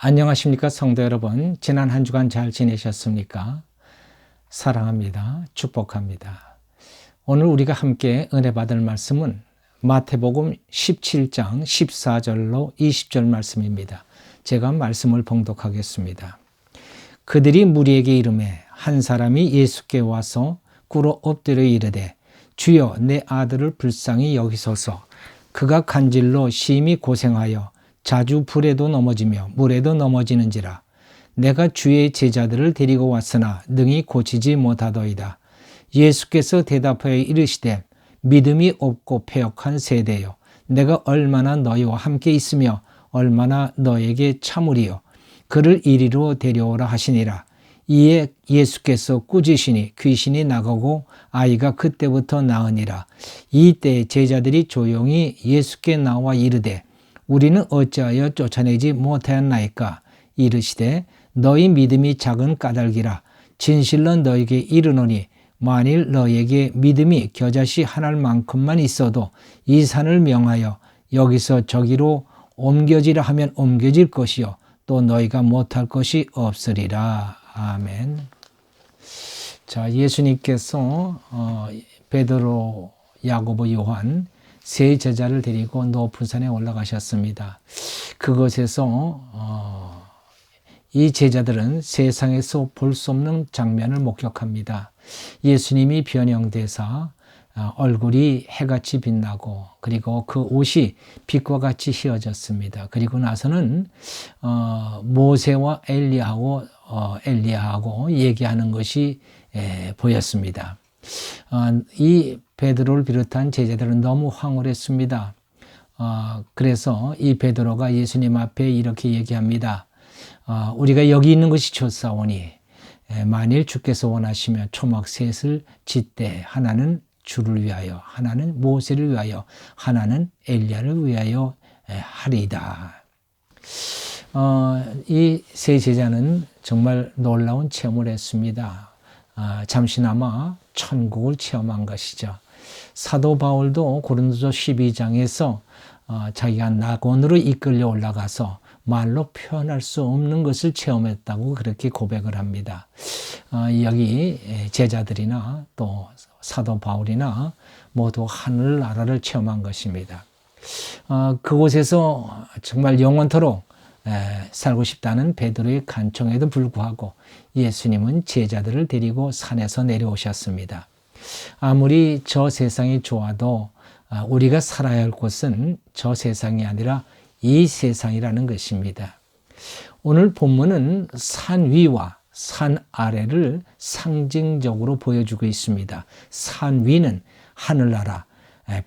안녕하십니까 성도 여러분. 지난 한 주간 잘 지내셨습니까? 사랑합니다. 축복합니다. 오늘 우리가 함께 은혜 받을 말씀은 마태복음 17장 14절로 20절 말씀입니다. 제가 말씀을 봉독하겠습니다. 그들이 무리에게 이르매 한 사람이 예수께 와서 꿇어 엎드려 이르되 주여 내 아들을 불쌍히 여기소서. 그가 간질로 심히 고생하여 자주 불에도 넘어지며 물에도 넘어지는지라. 내가 주의 제자들을 데리고 왔으나 능히 고치지 못하더이다. 예수께서 대답하여 이르시되 믿음이 없고 패역한 세대여, 내가 얼마나 너희와 함께 있으며 얼마나 너에게 참으리요. 그를 이리로 데려오라 하시니라. 이에 예수께서 꾸짖으시니 귀신이 나가고 아이가 그때부터 나으니라. 이때 제자들이 조용히 예수께 나와 이르되 우리는 어찌하여 쫓아내지 못하였나이까? 이르시되 너희 믿음이 작은 까닭이라. 진실로 너에게 이르노니 만일 너에게 믿음이 겨자씨 하나만큼만 있어도 이 산을 명하여 여기서 저기로 옮겨지라 하면 옮겨질 것이요 또 너희가 못할 것이 없으리라. 아멘. 자, 예수님께서 베드로, 야고보, 요한 세 제자를 데리고 높은 산에 올라가셨습니다. 그곳에서 이 제자들은 세상에서 볼 수 없는 장면을 목격합니다. 예수님이 변형되사 얼굴이 해같이 빛나고 그리고 그 옷이 빛과 같이 휘어졌습니다. 그리고 나서는 모세와 엘리야하고 얘기하는 것이 보였습니다. 이 베드로를 비롯한 제자들은 너무 황홀했습니다. 그래서 이 베드로가 예수님 앞에 이렇게 얘기합니다. 우리가 여기 있는 것이 좋사오니 만일 주께서 원하시면 초막 셋을 짓되 하나는 주를 위하여, 하나는 모세를 위하여, 하나는 엘리야를 위하여 하리이다. 이 세 제자는 정말 놀라운 체험을 했습니다. 잠시나마 천국을 체험한 것이죠. 사도 바울도 고린도서 12장에서 자기가 낙원으로 이끌려 올라가서 말로 표현할 수 없는 것을 체험했다고 그렇게 고백을 합니다. 여기 제자들이나 또 사도 바울이나 모두 하늘나라를 체험한 것입니다. 그곳에서 정말 영원토록 살고 싶다는 베드로의 간청에도 불구하고 예수님은 제자들을 데리고 산에서 내려오셨습니다. 아무리 저 세상이 좋아도 우리가 살아야 할 곳은 저 세상이 아니라 이 세상이라는 것입니다. 오늘 본문은 산 위와 산 아래를 상징적으로 보여주고 있습니다. 산 위는 하늘나라,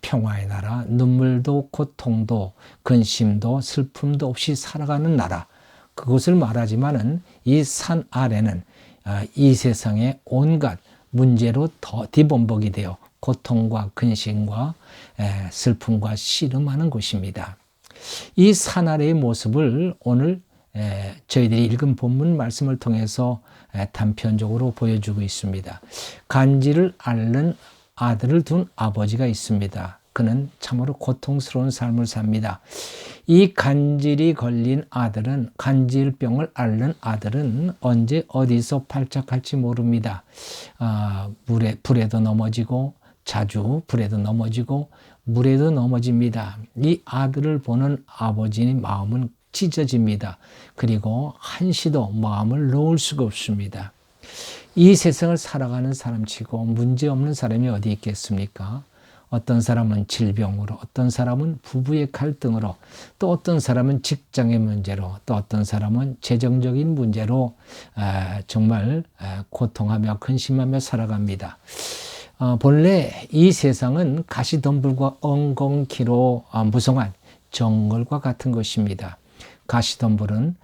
평화의 나라, 눈물도 고통도 근심도 슬픔도 없이 살아가는 나라, 그것을 말하지만은 이 산 아래는 이 세상의 온갖 문제로 더 뒤범벅이 되어 고통과 근심과 슬픔과 씨름하는 곳입니다. 이 산 아래의 모습을 오늘 저희들이 읽은 본문 말씀을 통해서 단편적으로 보여주고 있습니다. 간질을 앓는 아들을 둔 아버지가 있습니다. 그는 참으로 고통스러운 삶을 삽니다. 이 간질이 걸린 아들은, 간질병을 앓는 아들은 언제 어디서 발작할지 모릅니다. 불에도 넘어지고 자주 불에도 넘어지고 물에도 넘어집니다. 이 아들을 보는 아버지의 마음은 찢어집니다. 그리고 한시도 마음을 놓을 수가 없습니다. 이 세상을 살아가는 사람치고 문제없는 사람이 어디 있겠습니까? 어떤 사람은 질병으로, 어떤 사람은 부부의 갈등으로, 또 어떤 사람은 직장의 문제로, 또 어떤 사람은 재정적인 문제로 정말 고통하며 근심하며 살아갑니다. 본래 이 세상은 가시덤불과 엉겅퀴로 무성한 정글과 같은 것입니다. 가시덤불은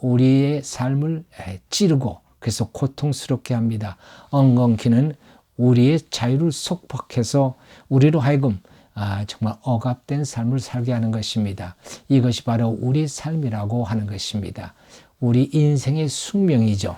우리의 삶을 찌르고 그래서 고통스럽게 합니다. 엉겅퀴는 우리의 자유를 속박해서 우리로 하여금 정말 억압된 삶을 살게 하는 것입니다. 이것이 바로 우리 삶이라고 하는 것입니다. 우리 인생의 숙명이죠.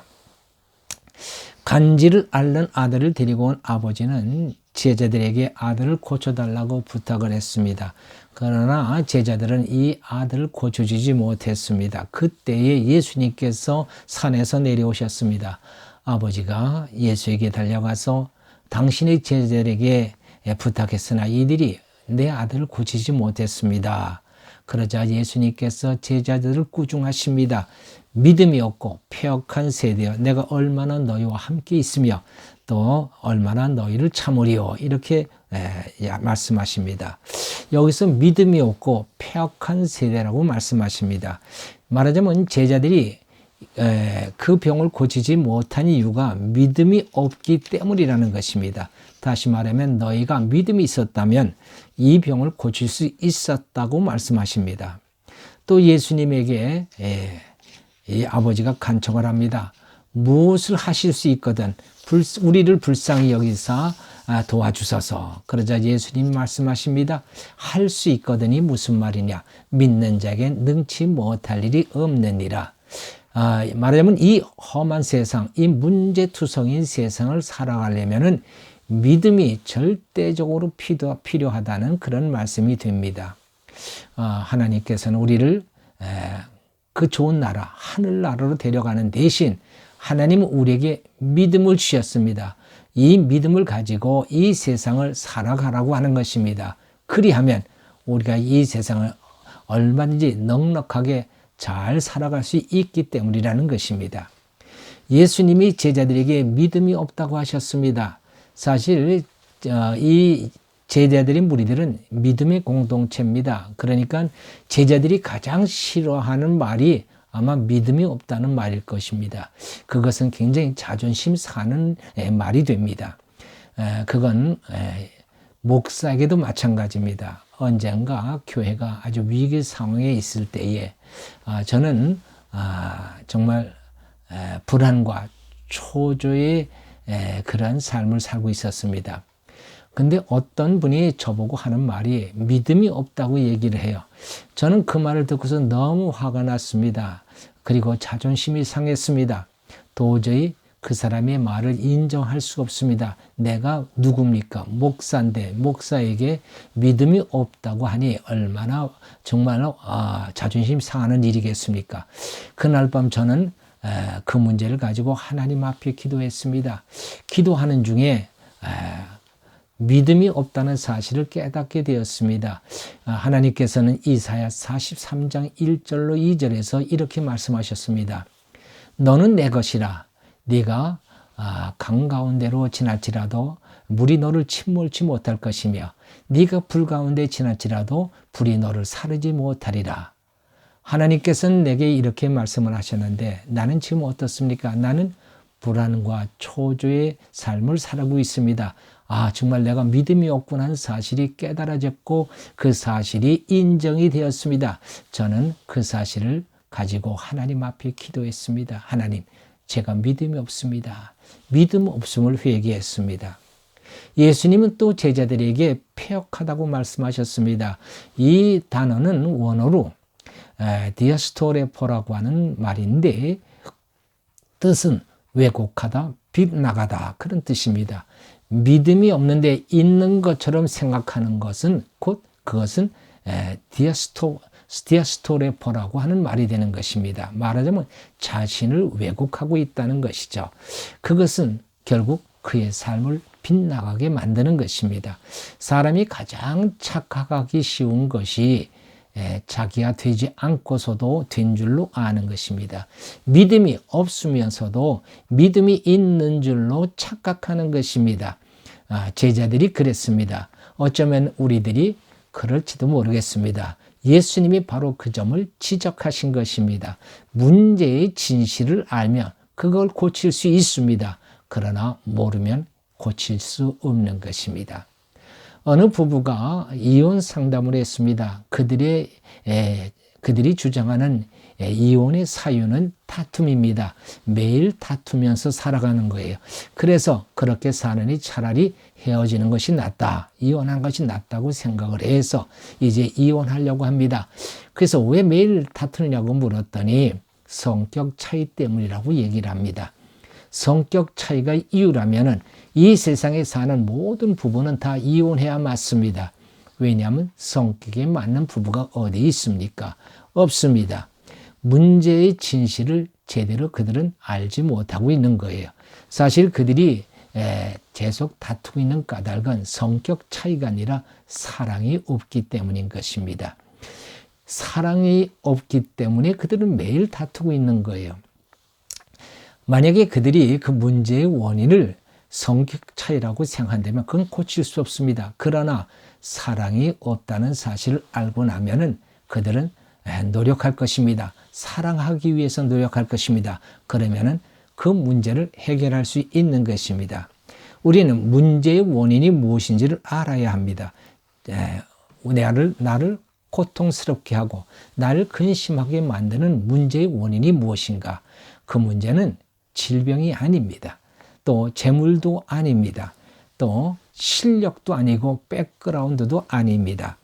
간질을 앓는 아들을 데리고 온 아버지는 제자들에게 아들을 고쳐달라고 부탁을 했습니다. 그러나 제자들은 이 아들을 고쳐주지 못했습니다. 그때에 예수님께서 산에서 내려오셨습니다. 아버지가 예수에게 달려가서 당신의 제자들에게 부탁했으나 이들이 내 아들을 고치지 못했습니다. 그러자 예수님께서 제자들을 꾸중하십니다. 믿음이 없고 패역한 세대여, 내가 얼마나 너희와 함께 있으며 또 얼마나 너희를 참으리요, 이렇게 말씀하십니다. 여기서 믿음이 없고 패역한 세대라고 말씀하십니다. 말하자면 제자들이 그 병을 고치지 못한 이유가 믿음이 없기 때문이라는 것입니다. 다시 말하면 너희가 믿음이 있었다면 이 병을 고칠 수 있었다고 말씀하십니다. 또 예수님에게 이 아버지가 간청을 합니다. 무엇을 하실 수 있거든 우리를 불쌍히 여기사 도와주소서. 그러자 예수님 말씀하십니다. 할 수 있거든이 무슨 말이냐? 믿는 자에게 능치 못할 일이 없느니라. 말하자면 이 험한 세상, 이 문제투성인 세상을 살아가려면은 믿음이 절대적으로 필요하다는 그런 말씀이 됩니다. 하나님께서는 우리를 그 좋은 나라, 하늘나라로 데려가는 대신 하나님은 우리에게 믿음을 주셨습니다. 이 믿음을 가지고 이 세상을 살아가라고 하는 것입니다. 그리하면 우리가 이 세상을 얼마든지 넉넉하게 잘 살아갈 수 있기 때문이라는 것입니다. 예수님이 제자들에게 믿음이 없다고 하셨습니다. 사실 이 제자들인 무리들은 믿음의 공동체입니다. 그러니까 제자들이 가장 싫어하는 말이 아마 믿음이 없다는 말일 것입니다. 그것은 굉장히 자존심 상하는 말이 됩니다. 그건 목사에게도 마찬가지입니다. 언젠가 교회가 아주 위기 상황에 있을 때에 저는 정말 불안과 초조의 그러한 삶을 살고 있었습니다. 근데 어떤 분이 저보고 하는 말이 믿음이 없다고 얘기를 해요. 저는 그 말을 듣고서 너무 화가 났습니다. 그리고 자존심이 상했습니다. 도저히 그 사람의 말을 인정할 수가 없습니다. 내가 누굽니까? 목사인데 목사에게 믿음이 없다고 하니 얼마나 정말로 자존심 상하는 일이겠습니까? 그날 밤 저는 그 문제를 가지고 하나님 앞에 기도했습니다. 기도하는 중에 믿음이 없다는 사실을 깨닫게 되었습니다. 하나님께서는 이사야 43장 1절로 2절에서 이렇게 말씀하셨습니다. 너는 내 것이라. 네가 강 가운데로 지날지라도 물이 너를 침몰치 못할 것이며 네가 불 가운데 지날지라도 불이 너를 사르지 못하리라. 하나님께서는 내게 이렇게 말씀을 하셨는데 나는 지금 어떻습니까? 나는 불안과 초조의 삶을 살아가고 있습니다. 정말 내가 믿음이 없구나 하는 사실이 깨달아졌고 그 사실이 인정이 되었습니다. 저는 그 사실을 가지고 하나님 앞에 기도했습니다. 하나님, 제가 믿음이 없습니다. 믿음 없음을 회개했습니다. 예수님은 또 제자들에게 패역하다고 말씀하셨습니다. 이 단어는 원어로 디아스토레포라고 하는 말인데 뜻은 왜곡하다, 빗나가다 그런 뜻입니다. 믿음이 없는데 있는 것처럼 생각하는 것은 곧 그것은 디아스토레포라고 하는 말이 되는 것입니다. 말하자면 자신을 왜곡하고 있다는 것이죠. 그것은 결국 그의 삶을 빗나가게 만드는 것입니다. 사람이 가장 착각하기 쉬운 것이 자기가 되지 않고서도 된 줄로 아는 것입니다. 믿음이 없으면서도 믿음이 있는 줄로 착각하는 것입니다. 제자들이 그랬습니다. 어쩌면 우리들이 그럴지도 모르겠습니다. 예수님이 바로 그 점을 지적하신 것입니다. 문제의 진실을 알면 그걸 고칠 수 있습니다. 그러나 모르면 고칠 수 없는 것입니다. 어느 부부가 이혼 상담을 했습니다. 그들이 주장하는 이혼의 사유는 다툼입니다. 매일 다투면서 살아가는 거예요. 그래서 그렇게 사느니 차라리 헤어지는 것이 낫다, 이혼한 것이 낫다고 생각을 해서 이제 이혼하려고 합니다. 그래서 왜 매일 다투느냐고 물었더니 성격 차이 때문이라고 얘기를 합니다. 성격 차이가 이유라면은 이 세상에 사는 모든 부부는 다 이혼해야 맞습니다. 왜냐하면 성격에 맞는 부부가 어디 있습니까? 없습니다. 문제의 진실을 제대로 그들은 알지 못하고 있는 거예요. 사실 그들이 계속 다투고 있는 까닭은 성격 차이가 아니라 사랑이 없기 때문인 것입니다. 사랑이 없기 때문에 그들은 매일 다투고 있는 거예요. 만약에 그들이 그 문제의 원인을 성격 차이라고 생각한다면 그건 고칠 수 없습니다. 그러나 사랑이 없다는 사실을 알고 나면은 그들은 노력할 것입니다. 사랑하기 위해서 노력할 것입니다. 그러면은 그 문제를 해결할 수 있는 것입니다. 우리는 문제의 원인이 무엇인지를 알아야 합니다. 나를 고통스럽게 하고 나를 근심하게 만드는 문제의 원인이 무엇인가? 그 문제는 질병이 아닙니다. 또 재물도 아닙니다. 또 실력도 아니고 백그라운드도 아닙니다.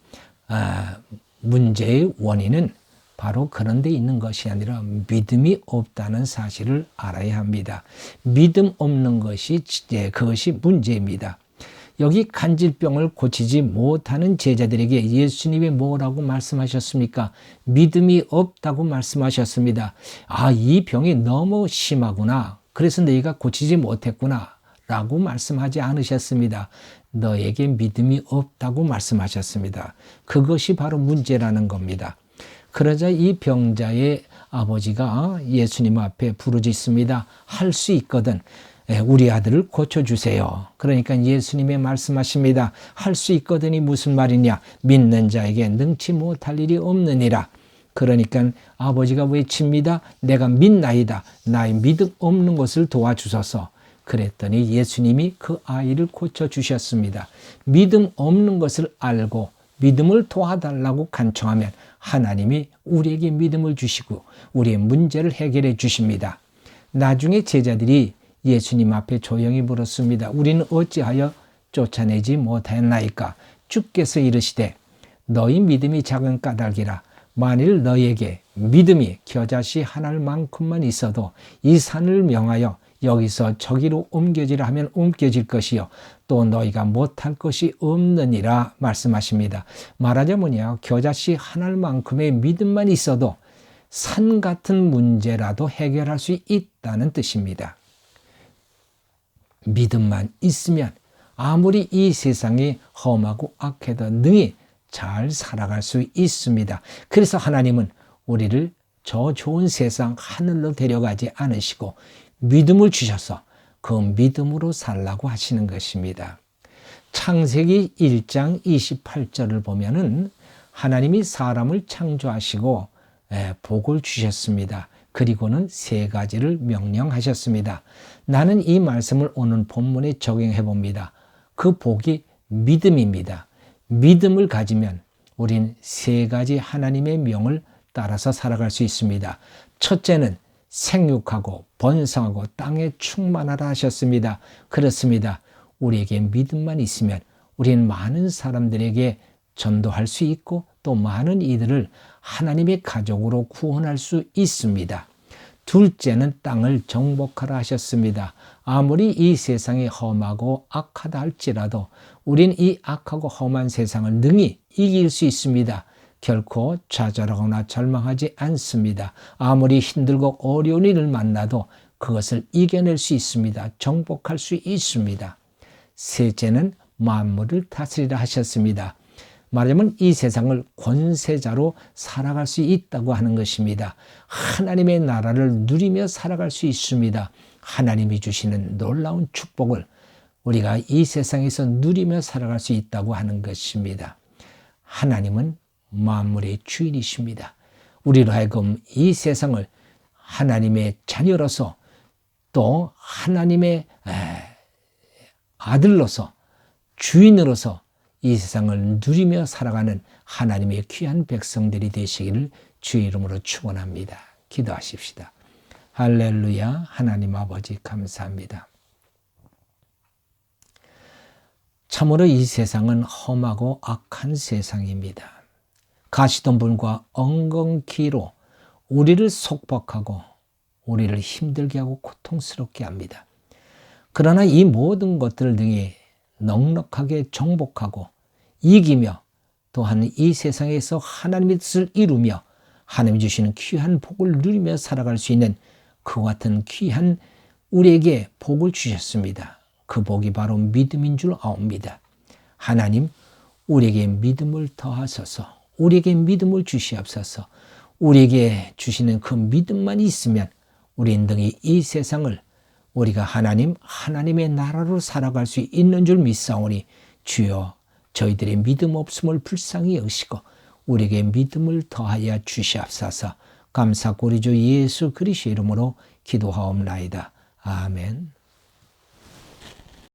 문제의 원인은 바로 그런 데 있는 것이 아니라 믿음이 없다는 사실을 알아야 합니다. 믿음 없는 것이 그것이 문제입니다. 여기 간질병을 고치지 못하는 제자들에게 예수님이 뭐라고 말씀하셨습니까? 믿음이 없다고 말씀하셨습니다. 이 병이 너무 심하구나. 그래서 너희가 고치지 못했구나. 라고 말씀하지 않으셨습니다. 너에게 믿음이 없다고 말씀하셨습니다. 그것이 바로 문제라는 겁니다. 그러자 이 병자의 아버지가 예수님 앞에 부르짖습니다. 할 수 있거든. 우리 아들을 고쳐주세요. 그러니까 예수님이 말씀하십니다. 할 수 있거든이 무슨 말이냐? 믿는 자에게 능치 못할 일이 없느니라. 그러니까 아버지가 외칩니다. 내가 믿나이다. 나의 믿음 없는 것을 도와주소서. 그랬더니 예수님이 그 아이를 고쳐주셨습니다. 믿음 없는 것을 알고 믿음을 도와달라고 간청하면 하나님이 우리에게 믿음을 주시고 우리의 문제를 해결해 주십니다. 나중에 제자들이 예수님 앞에 조용히 물었습니다. 우리는 어찌하여 쫓아내지 못하였나이까? 주께서 이르시되 너희 믿음이 작은 까닭이라. 만일 너희에게 믿음이 겨자씨 하나만큼만 있어도 이 산을 명하여 여기서 저기로 옮겨지라 하면 옮겨질 것이요 또 너희가 못할 것이 없느니라 말씀하십니다. 말하자면요, 겨자씨 하나만큼의 믿음만 있어도 산 같은 문제라도 해결할 수 있다는 뜻입니다. 믿음만 있으면 아무리 이 세상이 험하고 악해도 능히 잘 살아갈 수 있습니다. 그래서 하나님은 우리를 저 좋은 세상 하늘로 데려가지 않으시고 믿음을 주셔서 그 믿음으로 살라고 하시는 것입니다. 창세기 1장 28절을 보면은 하나님이 사람을 창조하시고 복을 주셨습니다. 그리고는 3가지를 명령하셨습니다. 나는 이 말씀을 오늘 본문에 적용해 봅니다. 그 복이 믿음입니다. 믿음을 가지면 우린 3가지 하나님의 명을 따라서 살아갈 수 있습니다. 첫째는 생육하고 번성하고 땅에 충만하라 하셨습니다. 그렇습니다. 우리에게 믿음만 있으면 우리는 많은 사람들에게 전도할 수 있고 또 많은 이들을 하나님의 가족으로 구원할 수 있습니다. 둘째는 땅을 정복하라 하셨습니다. 아무리 이 세상이 험하고 악하다 할지라도 우린 이 악하고 험한 세상을 능히 이길 수 있습니다. 결코 좌절하거나 절망하지 않습니다. 아무리 힘들고 어려운 일을 만나도 그것을 이겨낼 수 있습니다. 정복할 수 있습니다. 셋째는 만물을 다스리라 하셨습니다. 말하자면 이 세상을 권세자로 살아갈 수 있다고 하는 것입니다. 하나님의 나라를 누리며 살아갈 수 있습니다. 하나님이 주시는 놀라운 축복을 우리가 이 세상에서 누리며 살아갈 수 있다고 하는 것입니다. 하나님은 만물의 주인이십니다. 우리로 하여금 이 세상을 하나님의 자녀로서 또 하나님의 아들로서 주인으로서 이 세상을 누리며 살아가는 하나님의 귀한 백성들이 되시기를 주의 이름으로 축원합니다. 기도하십시다. 할렐루야. 하나님 아버지 감사합니다. 참으로 이 세상은 험하고 악한 세상입니다. 가시덤불과 엉겅퀴로 우리를 속박하고 우리를 힘들게 하고 고통스럽게 합니다. 그러나 이 모든 것들 등에 넉넉하게 정복하고 이기며 또한 이 세상에서 하나님의 뜻을 이루며 하나님이 주시는 귀한 복을 누리며 살아갈 수 있는 그와 같은 귀한 우리에게 복을 주셨습니다. 그 복이 바로 믿음인 줄 아옵니다. 하나님, 우리에게 믿음을 더하소서. 우리에게 믿음을 주시옵소서. 우리에게 주시는 그 믿음만 있으면 우리 인등이 이 세상을 우리가 하나님의 나라로 살아갈 수 있는 줄 믿사오니 주여 저희들의 믿음 없음을 불쌍히 여기시고 우리에게 믿음을 더하여 주시옵소서. 감사하고 우리 주 예수 그리스도의 이름으로 기도하옵나이다. 아멘.